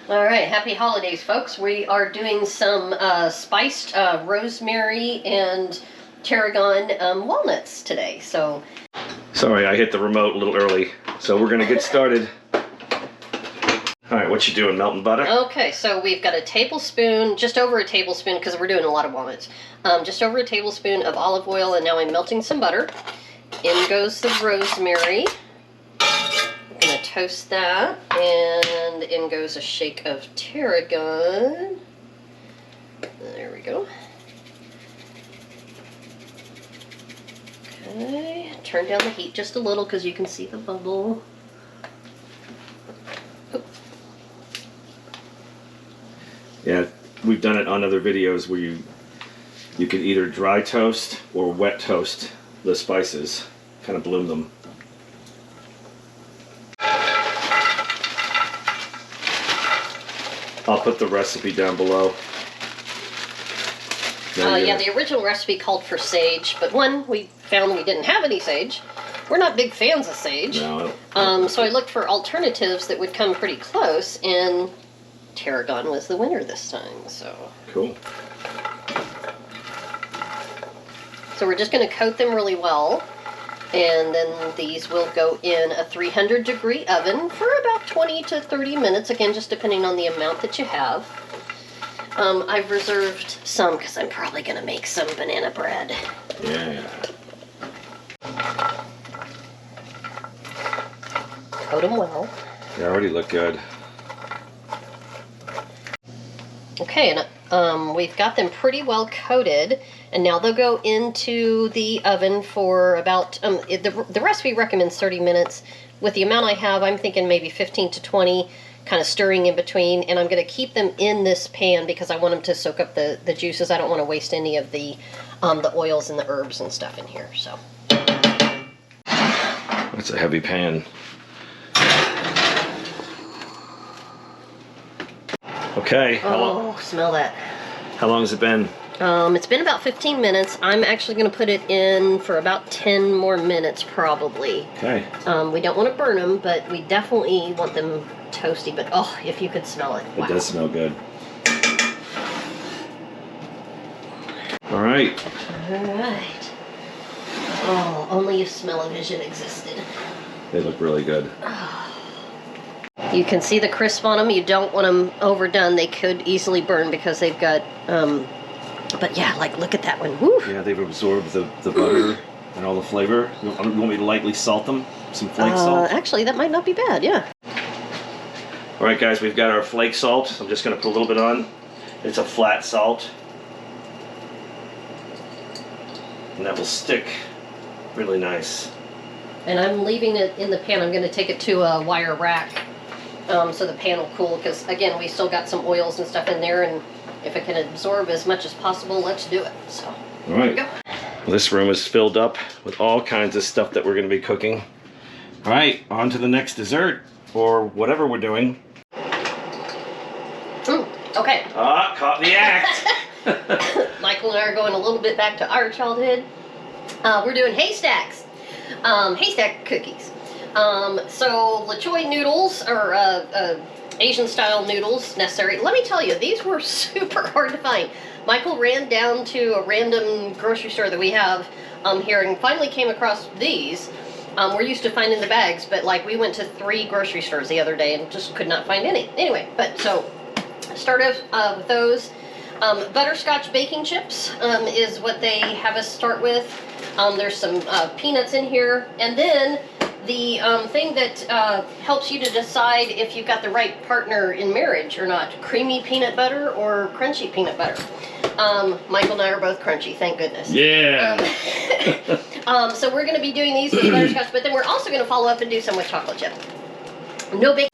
All right, happy holidays, folks. We are doing some spiced rosemary and tarragon walnuts today. So, sorry, I hit the remote a little early. So we're gonna get started. All right, what you doing? Melting butter? Okay, so we've got a tablespoon, just over a tablespoon, because we're doing a lot of walnuts. Just over a tablespoon of olive oil, and now I'm melting some butter. In goes the rosemary. I'm gonna toast that, and in goes a shake of tarragon. There we go. Okay, turn down the heat just a little because you can see the bubble. Oh. Yeah, we've done it on other videos where you can either dry toast or wet toast the spices, kind of bloom them. I'll put the recipe down below. Yeah, the original recipe called for sage, but we found we didn't have any sage. We're not big fans of sage. No. So I looked for alternatives that would come pretty close, and tarragon was the winner this time. So cool. So we're just going to coat them really well, and then these will go in a 300-degree oven for about 20 to 30 minutes, again, just depending on the amount that you have. I've reserved some because I'm probably going to make some banana bread. Yeah. Coat them well. They already look good. Okay, and we've got them pretty well coated, and now they'll go into the oven for about, the recipe recommends 30 minutes. With the amount I have, I'm thinking maybe 15 to 20, kind of stirring in between, and I'm going to keep them in this pan because I want them to soak up the juices. I don't want to waste any of the oils and the herbs and stuff in here, so. That's a heavy pan. Okay. Smell that. How long has it been? It's been about 15 minutes. I'm actually going to put it in for about 10 more minutes, probably. Okay. We don't want to burn them, but we definitely want them toasty. But, if you could smell it. Wow. It does smell good. All right. All right. Oh, only if smell-o-vision existed. They look really good. You can see the crisp on them. You don't want them overdone. They could easily burn because they've got, but yeah, look at that one. Woo. Yeah, they've absorbed the butter and all the flavor. You want me to lightly salt them? Some flake salt? Actually, that might not be bad, yeah. All right, guys, we've got our flake salt. I'm just going to put a little bit on. It's a flat salt. And that will stick really nice. And I'm leaving it in the pan. I'm going to take it to a wire rack. So the pan will cool, because again, we still got some oils and stuff in there, and if it can absorb as much as possible, let's do it. So, all right. Here we go. Well, this room is filled up with all kinds of stuff that we're going to be cooking. All right, on to the next dessert, or whatever we're doing. Okay. Caught in the act. Michael and I are going a little bit back to our childhood. We're doing Haystacks. Haystack Cookies. So La Choy noodles, or Asian style noodles necessary. Let me tell you, these were super hard to find. Michael ran down to a random grocery store that we have here and finally came across these. We're used to finding the bags, but we went to 3 grocery stores the other day and just could not find any. Anyway, but so start off with those. Butterscotch baking chips is what they have us start with. There's some peanuts in here, and then the thing that helps you to decide if you've got the right partner in marriage or not, creamy peanut butter or crunchy peanut butter. Michael and I are both crunchy, thank goodness. Yeah. So we're going to be doing these with butterscotch, but then we're also going to follow up and do some with chocolate chip. No bake.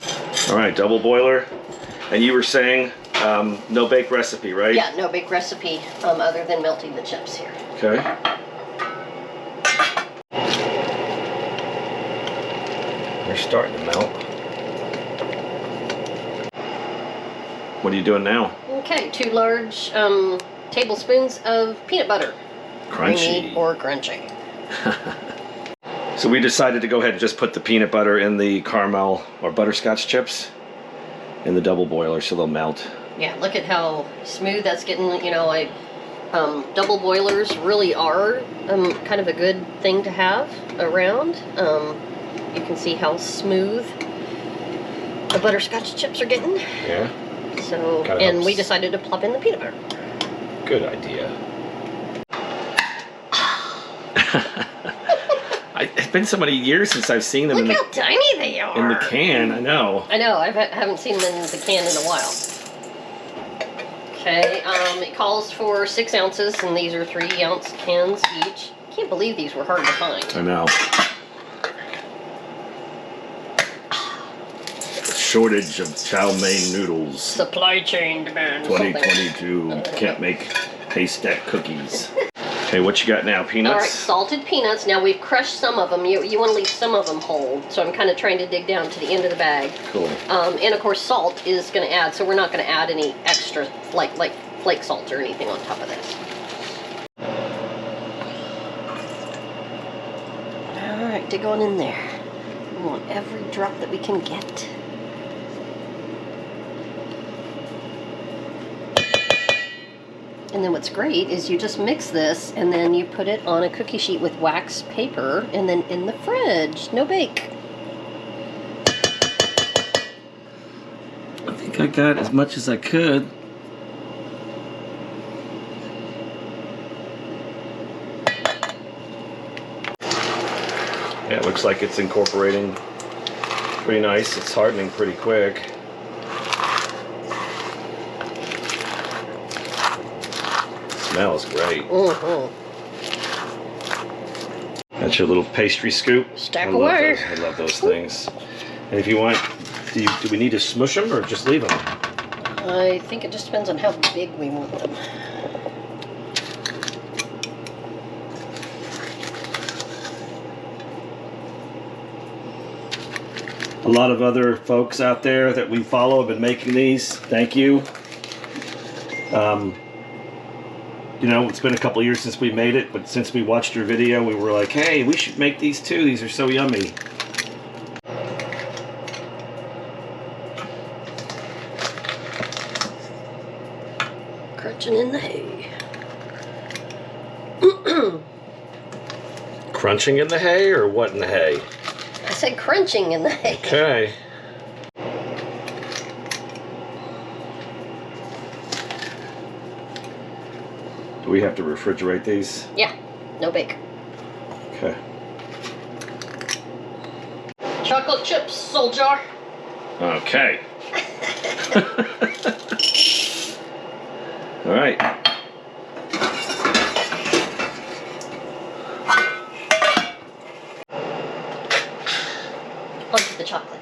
All right, double boiler. And you were saying no bake recipe, right? Yeah, no bake recipe other than melting the chips here. Okay. They're starting to melt. What are you doing now? Okay, 2 large tablespoons of peanut butter. Crunchy. Creamy or crunchy. So we decided to go ahead and just put the peanut butter in the caramel or butterscotch chips. in the double boiler so they'll melt. Yeah, look at how smooth that's getting. You know, double boilers really are kind of a good thing to have around. You can see how smooth the butterscotch chips are getting. Yeah. So, and we decided to plop in the peanut butter. Good idea. It's been so many years since I've seen them. Look how tiny they are. In the can, I know. I know, I haven't seen them in the can in a while. Okay, it calls for 6 ounces, and these are 3-ounce cans each. Can't believe these were hard to find. I know. Shortage of chow mein noodles. Supply chain demand. 2022. Can't make haystack cookies. Okay, what you got now? Peanuts? All right, salted peanuts. Now we've crushed some of them. You want to leave some of them whole. So I'm kind of trying to dig down to the end of the bag. Cool. And of course salt is going to add, so we're not going to add any extra like flake salt or anything on top of this. All right, dig on in there. We want every drop that we can get. And then what's great is you just mix this and then you put it on a cookie sheet with wax paper and then in the fridge. No bake. I think I got as much as I could. Yeah, it looks like it's incorporating pretty nice. It's hardening pretty quick. Smells great. Mm-hmm. That's your little pastry scoop. Stack away. I love those things. And if you want, do we need to smush them or just leave them? I think it just depends on how big we want them. A lot of other folks out there that we follow have been making these. Thank you. You know, it's been a couple years since we made it, but since we watched your video, we were like, hey, we should make these too. These are so yummy. Crunching in the hay. Crunching in the hay or what in the hay? I said crunching in the hay. Okay. Do we have to refrigerate these? Yeah, no bake. Okay. Chocolate chips, soldier. Okay. All right. On to the chocolate.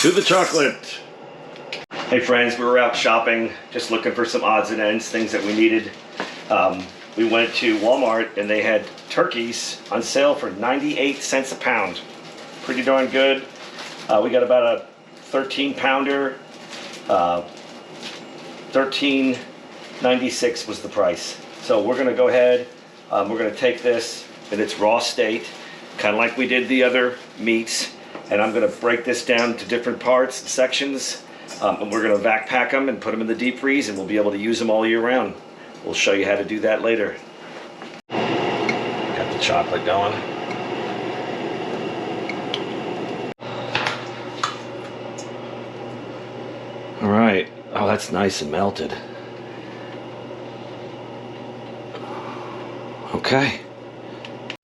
To the chocolate. Hey friends, we were out shopping, just looking for some odds and ends, things that we needed. We went to Walmart and they had turkeys on sale for 98 cents a pound. Pretty darn good. We got about a 13 pounder. $13.96 was the price. So we're gonna go ahead, we're gonna take this in its raw state, kind of like we did the other meats, and I'm gonna break this down to different parts and sections, and we're gonna vac pack them and put them in the deep freeze, and we'll be able to use them all year round. We'll show you how to do that later. Got the chocolate going. All right. Oh, that's nice and melted. Okay.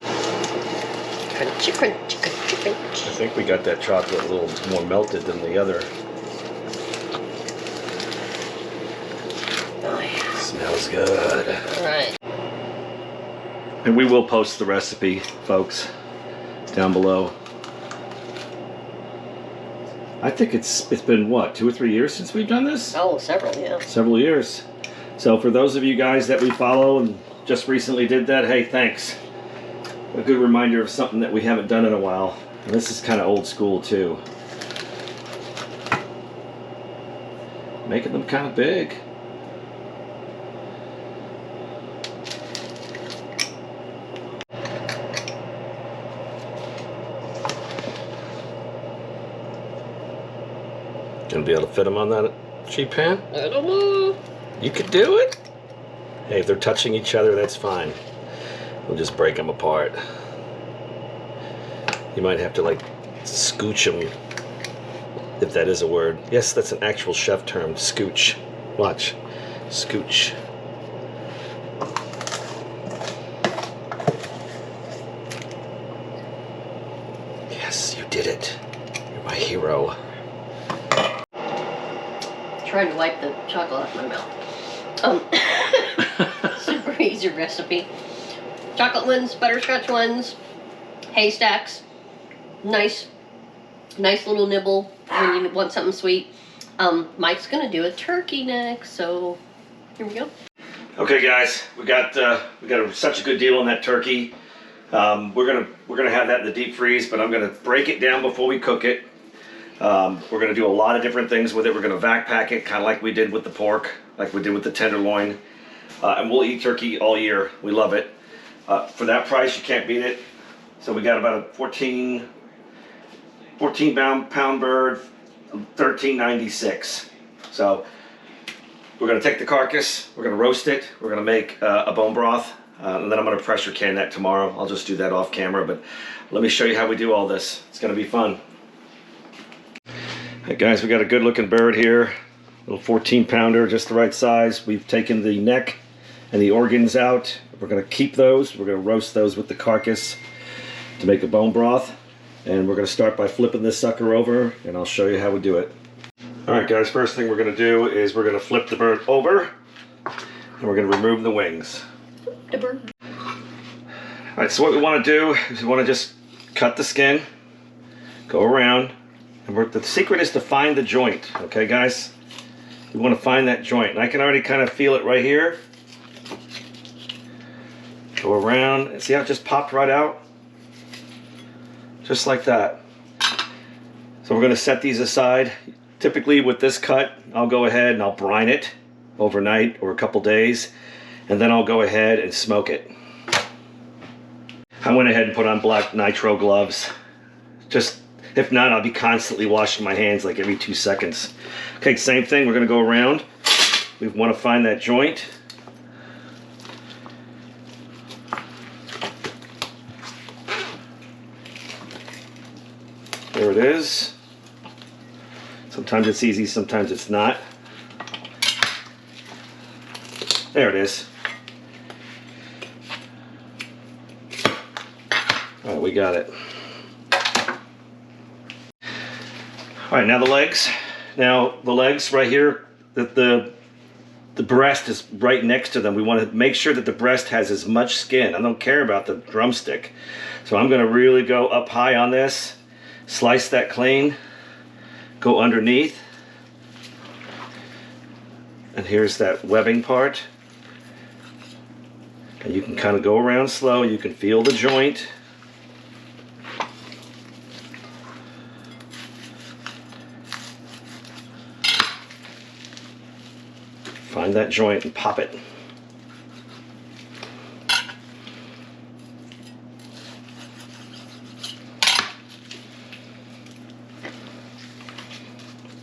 Crunchy, crunchy, crunchy, crunchy. I think we got that chocolate a little more melted than the other. Oh, yeah. Smells good. All right. And we will post the recipe, folks, down below. I think it's been, what, 2 or 3 years since we've done this? Oh, several, yeah. Several years. So for those of you guys that we follow and just recently did that, hey, thanks. A good reminder of something that we haven't done in a while. And this is kind of old school, too. Making them kind of big. Gonna be able to fit them on that sheet pan? I don't know. You could do it. Hey, if they're touching each other, that's fine. We'll just break them apart. You might have to like scooch them, if that is a word. Yes, that's an actual chef term, scooch. Watch, scooch. Yes, you did it. You're my hero. Trying to wipe the chocolate out of my mouth. Super easy recipe. Chocolate ones, butterscotch ones, haystacks. Nice little nibble when you want something sweet. Mike's gonna do a turkey next, so here we go. Okay, guys, we got such a good deal on that turkey. We're gonna have that in the deep freeze, but I'm gonna break it down before we cook it. We're gonna do a lot of different things with it. We're gonna vac pack it, kind of like we did with the pork, like we did with the tenderloin, and we'll eat turkey all year. We love it. For that price, you can't beat it. So we got about a 14 pound bird, $13.96. So we're gonna take the carcass, we're gonna roast it, we're gonna make a bone broth, and then I'm gonna pressure can that tomorrow. I'll just do that off camera, but let me show you how we do all this. It's gonna be fun. Hey guys, we got a good looking bird here, little 14 pounder, just the right size. We've taken the neck and the organs out. We're gonna keep those. We're gonna roast those with the carcass to make a bone broth. And we're gonna start by flipping this sucker over, and I'll show you how we do it. All right guys, first thing we're gonna do is we're gonna flip the bird over, and we're gonna remove the wings. The bird. All right, so what we wanna do is we wanna just cut the skin, go around, and the secret is to find the joint, okay guys? We wanna find that joint, and I can already kind of feel it right here. Go around, and see how it just popped right out? Just like that. So we're gonna set these aside. Typically with this cut, I'll go ahead and I'll brine it overnight or a couple days, and then I'll go ahead and smoke it. I went ahead and put on black nitro gloves. Just, if not, I'll be constantly washing my hands like every 2 seconds. Okay, same thing, we're gonna go around. We wanna find that joint. There it is. Sometimes it's easy, sometimes it's not. There it is. All right, we got it. All right, now the legs. Now the legs right here, the breast is right next to them. We want to make sure that the breast has as much skin. I don't care about the drumstick. So I'm going to really go up high on this, slice that clean, go underneath. And here's that webbing part. And you can kind of go around slow. You can feel the joint. Find that joint and pop it.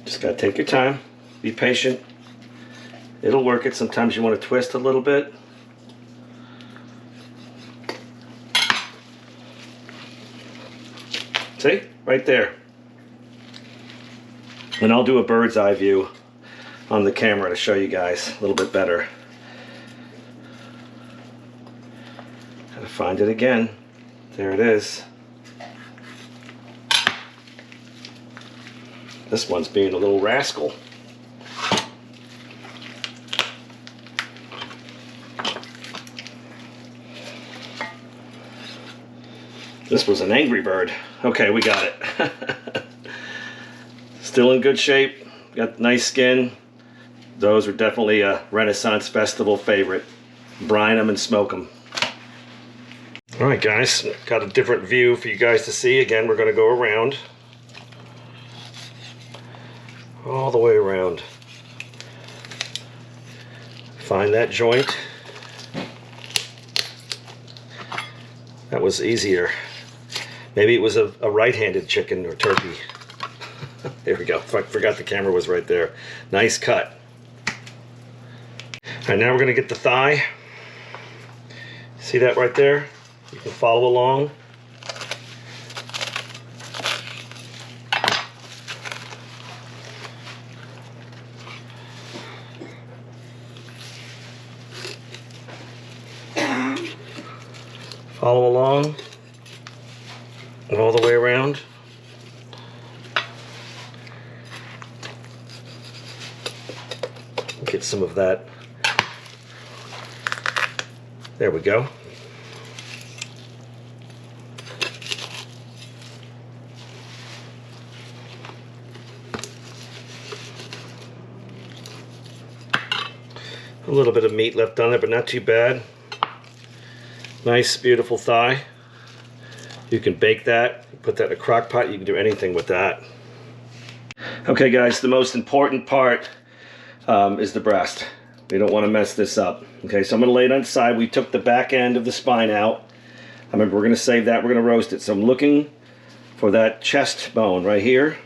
Just gotta take your time, be patient. It'll work it. Sometimes you want to twist a little bit. See? Right there. And I'll do a bird's eye view on the camera to show you guys a little bit better. Gotta find it again. There it is. This one's being a little rascal. This was an angry bird. Okay, we got it. Still in good shape. Got nice skin. Those are definitely a Renaissance Festival favorite. Brine them and smoke them. All right, guys, got a different view for you guys to see. Again, we're going to go around. All the way around. Find that joint. That was easier. Maybe it was a right-handed chicken or turkey. There we go. I forgot the camera was right there. Nice cut. All right, now we're going to get the thigh. See that right there? You can follow along. Follow along all the way around. Get some of that. There we go. A little bit of meat left on it, but not too bad. Nice, beautiful thigh. You can bake that, put that in a crock pot, you can do anything with that. Okay guys, the most important part is the breast. We don't want to mess this up. Okay, so I'm going to lay it on the side. We took the back end of the spine out. I remember we're going to save that, we're going to roast it. So I'm looking for that chest bone right here.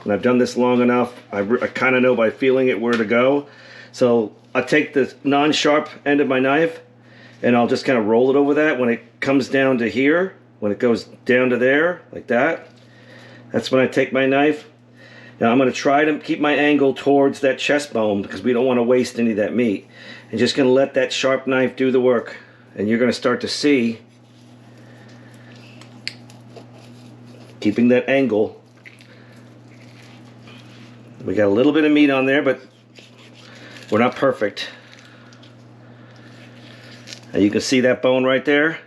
And I've done this long enough, I kind of know by feeling it where to go. So I'll take the non-sharp end of my knife and I'll just kind of roll it over that. When it comes down to here, when it goes down to there, like that, that's when I take my knife. Now I'm going to try to keep my angle towards that chest bone because we don't want to waste any of that meat. And just going to let that sharp knife do the work. And you're going to start to see, keeping that angle. We got a little bit of meat on there, but we're not perfect. And you can see that bone right there.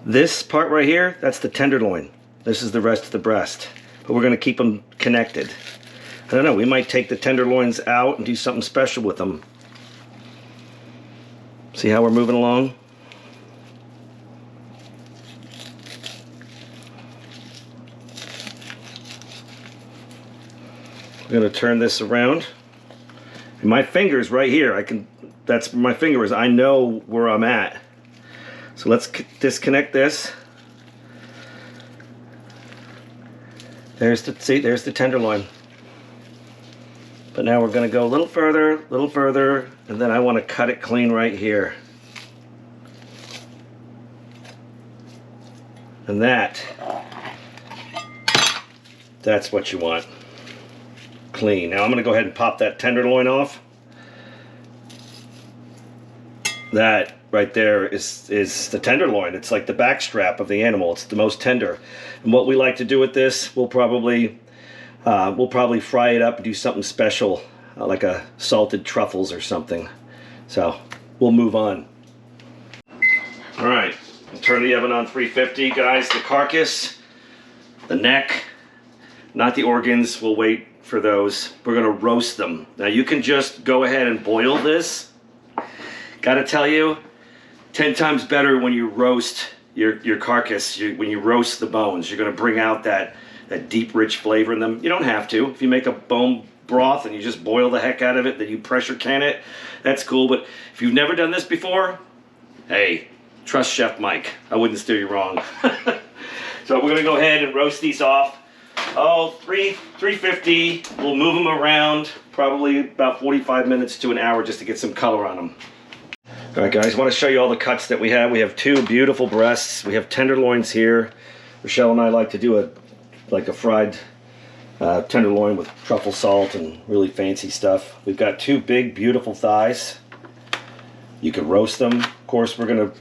This part right here, that's the tenderloin. This is the rest of the breast. But we're going to keep them connected. I don't know, we might take the tenderloins out and do something special with them. See how we're moving along? I'm going to turn this around. And my finger's right here. That's where my finger is. I know where I'm at. So let's disconnect this. There's the tenderloin. But now we're going to go a little further, and then I want to cut it clean right here. And that's what you want. Clean. Now I'm going to go ahead and pop that tenderloin off. That right there is the tenderloin. It's like the backstrap of the animal. It's the most tender. And what we like to do with this, we'll probably fry it up and do something special, like a salted truffles or something. So we'll move on. All right, turn the oven on 350, guys. The carcass, the neck, not the organs. We'll wait for those. We're gonna roast them. Now you can just go ahead and boil this. Gotta tell you, 10 times better when you roast your carcass. When you roast the bones, you're gonna bring out that deep, rich flavor in them. You don't have to. If you make a bone broth and you just boil the heck out of it, then you pressure can it, that's cool. But if you've never done this before, hey, trust Chef Mike. I wouldn't steer you wrong. So we're gonna go ahead and roast these off. 350. We'll move them around probably about 45 minutes to an hour just to get some color on them. All right, guys, I want to show you all the cuts that we have. We have two beautiful breasts. We have tenderloins here. Rochelle and I like to do a fried tenderloin with truffle salt and really fancy stuff. We've got two big, beautiful thighs. You can roast them. Of course, the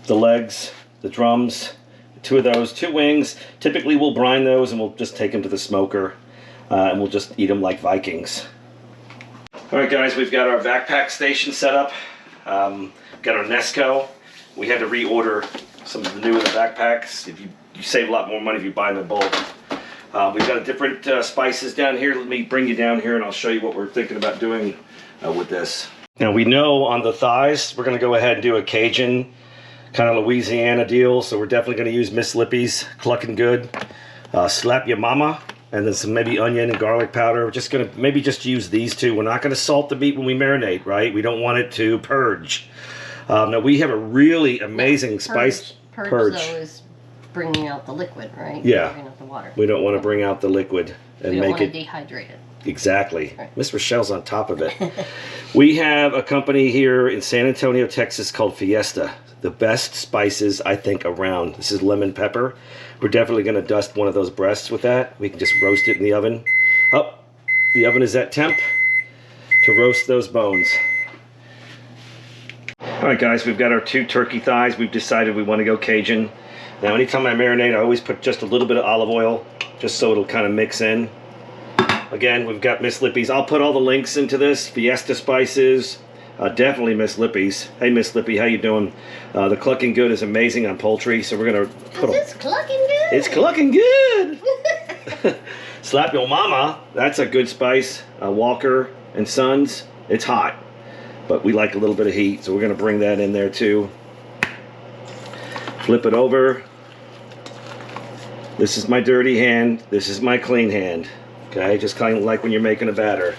legs, the drums, two of those, two wings. Typically, we'll brine those and we'll just take them to the smoker and we'll just eat them like Vikings. All right, guys, we've got our backpack station set up. Got our Nesco. We had to reorder some of the new in the backpacks. If you save a lot more money if you buy them in bulk. We've got different spices down here. Let me bring you down here and I'll show you what we're thinking about doing with this. Now we know on the thighs we're going to go ahead and do a Cajun kind of Louisiana deal. So we're definitely going to use Miss Lippy's Cluckin' Good, Slap Ya Mama, and then some maybe onion and garlic powder. We're just going to maybe just use these two. We're not going to salt the meat when we marinate, right? We don't want it to purge. Now we have a really amazing spice. Purge though is bringing out the liquid, right? Yeah. out the water. We don't want to bring out the liquid and We don't make want to it dehydrate it. exactly. Right. Miss Rochelle's on top of it. We have a company here in San Antonio, Texas called Fiesta. The best spices I think around. This is lemon pepper. We're definitely going to dust one of those breasts with that. We can just roast it in the oven. Oh, the oven is at temp to roast those bones. All right, guys, we've got our 2 turkey thighs. We've decided we want to go Cajun. Now, anytime I marinate, I always put just a little bit of olive oil, just so it'll kind of mix in. Again, we've got Miss Lippy's. I'll put all the links into this. Fiesta spices. Definitely Miss Lippy's. Hey, Miss Lippy, how you doing? The clucking good is amazing on poultry, so we're gonna put. It's clucking good. It's clucking good. Slap your mama. That's a good spice. Walker and Sons. It's hot, but we like a little bit of heat, so we're gonna bring that in there too. Flip it over. This is my dirty hand. This is my clean hand. Okay, just kind of like when you're making a batter.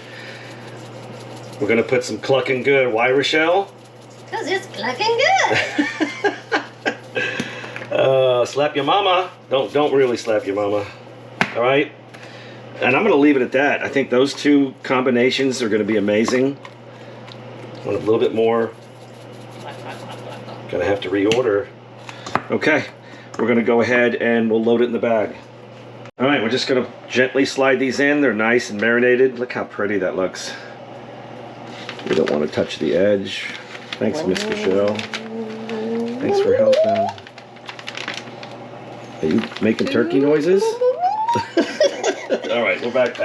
We're gonna put some clucking good. Why, Rochelle? Because it's clucking good. Slap your mama. Don't really slap your mama. All right. And I'm gonna leave it at that. I think those 2 combinations are gonna be amazing. Want a little bit more. Gonna have to reorder. Okay. We're gonna go ahead and we'll load it in the bag. All right. We're just gonna gently slide these in. They're nice and marinated. Look how pretty that looks. We don't want to touch the edge. Thanks, Miss Rochelle. Thanks for helping. Are you making turkey noises? All right, we're back.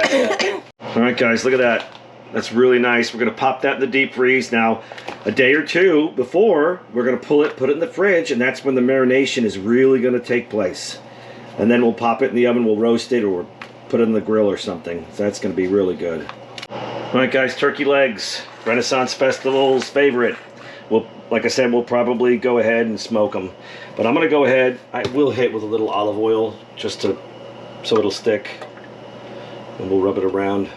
All right, guys, look at that. That's really nice. We're going to pop that in the deep freeze. Now, a day or 2 before, we're going to pull it, put it in the fridge, and that's when the marination is really going to take place. And then we'll pop it in the oven, we'll roast it, or put it in the grill or something. So that's going to be really good. All right, guys, turkey legs. Renaissance Festival's favorite. We'll, like I said, we'll probably go ahead and smoke them. But I'm going to go ahead. I will hit with a little olive oil just to so it'll stick. And we'll rub it around.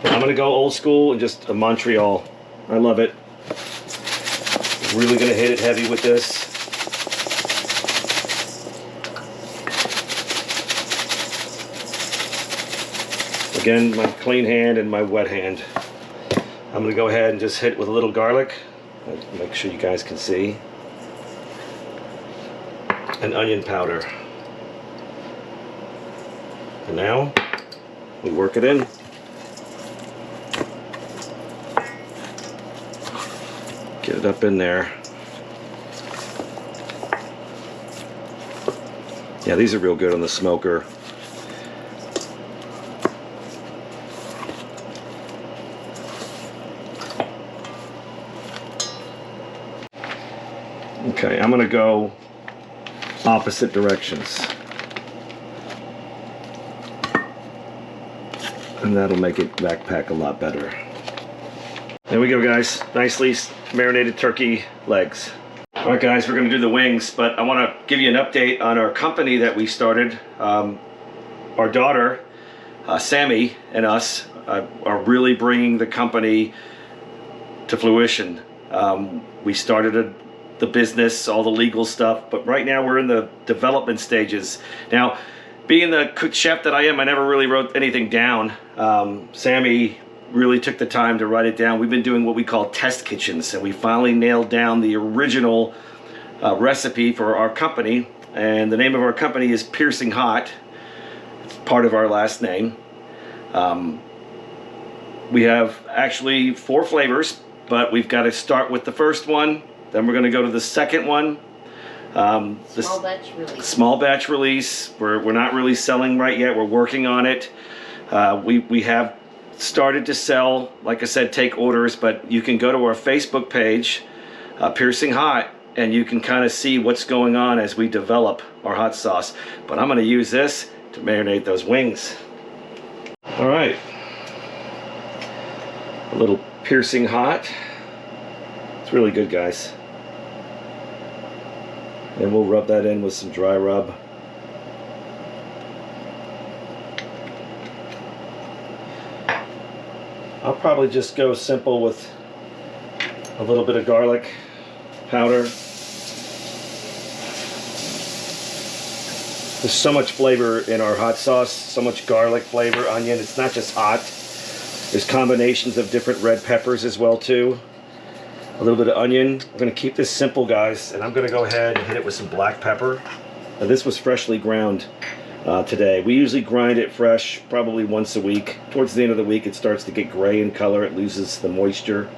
But I'm going to go old school and just a Montreal. I love it. Really going to hit it heavy with this. Again, my clean hand and my wet hand. I'm going to go ahead and just hit with a little garlic. Make sure you guys can see. And onion powder. And now, we work it in. Get it up in there. Yeah, these are real good on the smoker. Okay, I'm going to go opposite directions. And that'll make it backpack a lot better. There we go, guys. Nicely marinated turkey legs. All right, guys, we're going to do the wings, but I want to give you an update on our company that we started. Our daughter, Sammy, and us are really bringing the company to fruition. We started the business, all the legal stuff, but right now we're in the development stages. Now, being the cook chef that I am, I never really wrote anything down. Sammy really took the time to write it down. We've been doing what we call test kitchens, and we finally nailed down the original recipe for our company. And the name of our company is Piercing Hot. It's part of our last name. We have actually 4 flavors, but we've got to start with the first one. Then we're going to go to the second one. Small batch release. Small batch release. We're not really selling right yet. We're working on it. We have started to sell, like I said, take orders, but you can go to our Facebook page, Piercing Hot, and you can kind of see what's going on as we develop our hot sauce. But I'm going to use this to marinate those wings. All right. A little Piercing Hot. It's really good, guys. And we'll rub that in with some dry rub. I'll probably just go simple with a little bit of garlic powder. There's so much flavor in our hot sauce, so much garlic flavor, onion. It's not just hot. There's combinations of different red peppers as well too. A little bit of onion. We're gonna keep this simple, guys, and I'm gonna go ahead and hit it with some black pepper. Now, this was freshly ground today. We usually grind it fresh, probably once a week. Towards the end of the week, it starts to get gray in color. It loses the moisture.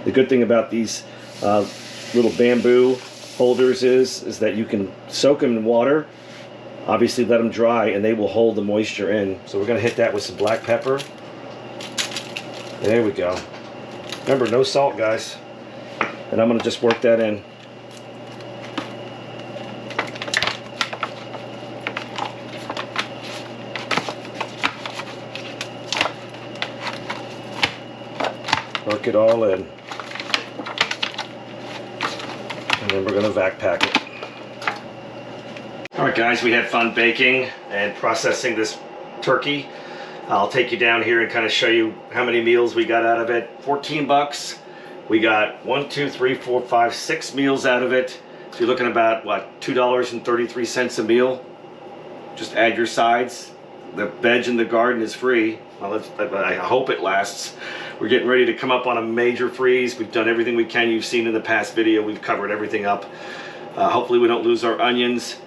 The good thing about these little bamboo holders is that you can soak them in water. Obviously, let them dry, and they will hold the moisture in. So we're gonna hit that with some black pepper. There we go. Remember, no salt, guys. And I'm gonna just work that in. Work it all in. And then we're gonna vac pack it. All right, guys, we had fun baking and processing this turkey. I'll take you down here and kind of show you how many meals we got out of it. 14 bucks. We got 1, 2, 3, 4, 5, 6 meals out of it. So you're looking about, what, $2.33 a meal? Just add your sides. The veg in the garden is free. Well, I hope it lasts. We're getting ready to come up on a major freeze. We've done everything we can. You've seen in the past video, we've covered everything up. Hopefully we don't lose our onions.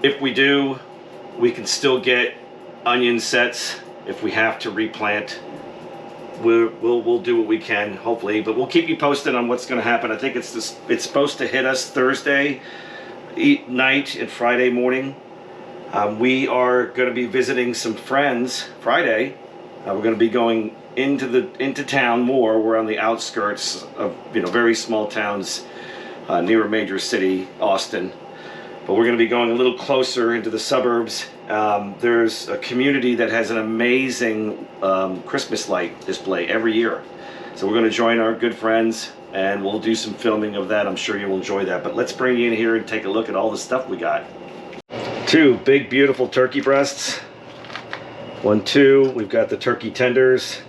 If we do, we can still get onion sets if we have to replant. We'll do what we can, hopefully, but we'll keep you posted on what's going to happen. I think it's supposed to hit us Thursday night and Friday morning. We are going to be visiting some friends Friday. We're going to be going into town more. We're on the outskirts of very small towns near a major city, Austin. But we're going to be going a little closer into the suburbs. There's a community that has an amazing Christmas light display every year. So we're going to join our good friends and we'll do some filming of that. I'm sure you'll enjoy that. But let's bring you in here and take a look at all the stuff we got. 2 big, beautiful turkey breasts. 1, 2. We've got the turkey tenders.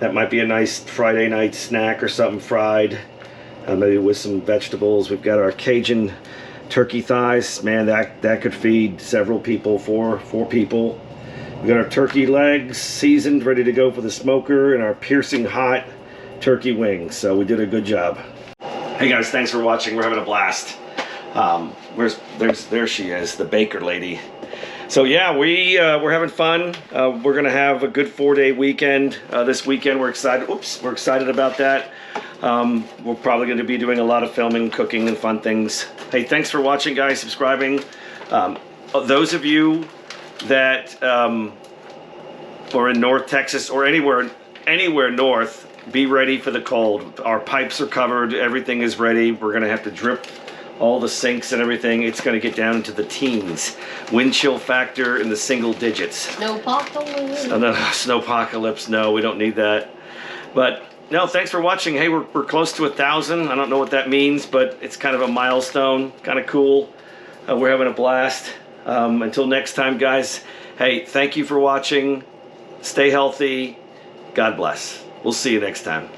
That might be a nice Friday night snack or something fried. Maybe with some vegetables. We've got our Cajun turkey thighs. Man, that could feed several people, four people. We got our turkey legs seasoned, ready to go for the smoker, and our piercing hot turkey wings. So we did a good job. Hey guys, thanks for watching. We're having a blast. There she is, the baker lady. So yeah, we're having fun. We're gonna have a good 4-day weekend this weekend. We're excited. Oops, we're excited about that. We're probably going to be doing a lot of filming, cooking, and fun things. Hey, thanks for watching, guys, subscribing. Those of you that are in North Texas or anywhere north, be ready for the cold. Our pipes are covered. Everything is ready. We're going to have to drip all the sinks and everything. It's going to get down into the teens. Wind chill factor in the single digits. Snowpocalypse. Snowpocalypse. No, we don't need that. But no, thanks for watching. Hey, we're close to 1,000. I don't know what that means, but it's kind of a milestone. Kind of cool. We're having a blast. Until next time, guys. Hey, thank you for watching. Stay healthy. God bless. We'll see you next time.